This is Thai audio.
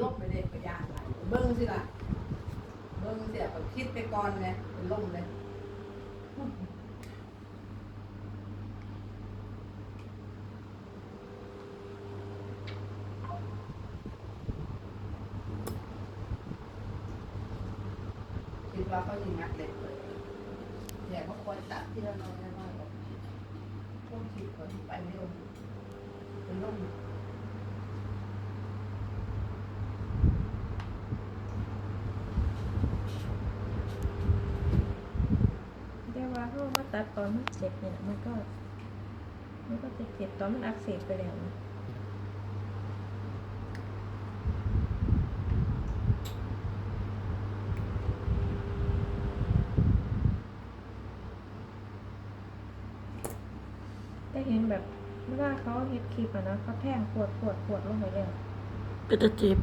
ลบไปเด็กไปย่างไรเบิ้งสิล่ะเบิ้งเสียแบบคิดไปก่อนเลยเป็นลมเลยคิดว่าเขายิงนักเด็กเลยแต่เขาคอยตัดที่เราน้อยๆแบบพวกคิดคนไปไม่ลงเป็นลม แต่ว่าเขามาตัดตอนมันเจ็บเนี่ยมันก็จะเจ็บตอนมันอักเสบไปแล้วนะแต่เห็นแบบเวลาเขาเฮ็ดคลิปอะนะเขาแทงปวดลงไปแล้วก็จะเจ็บ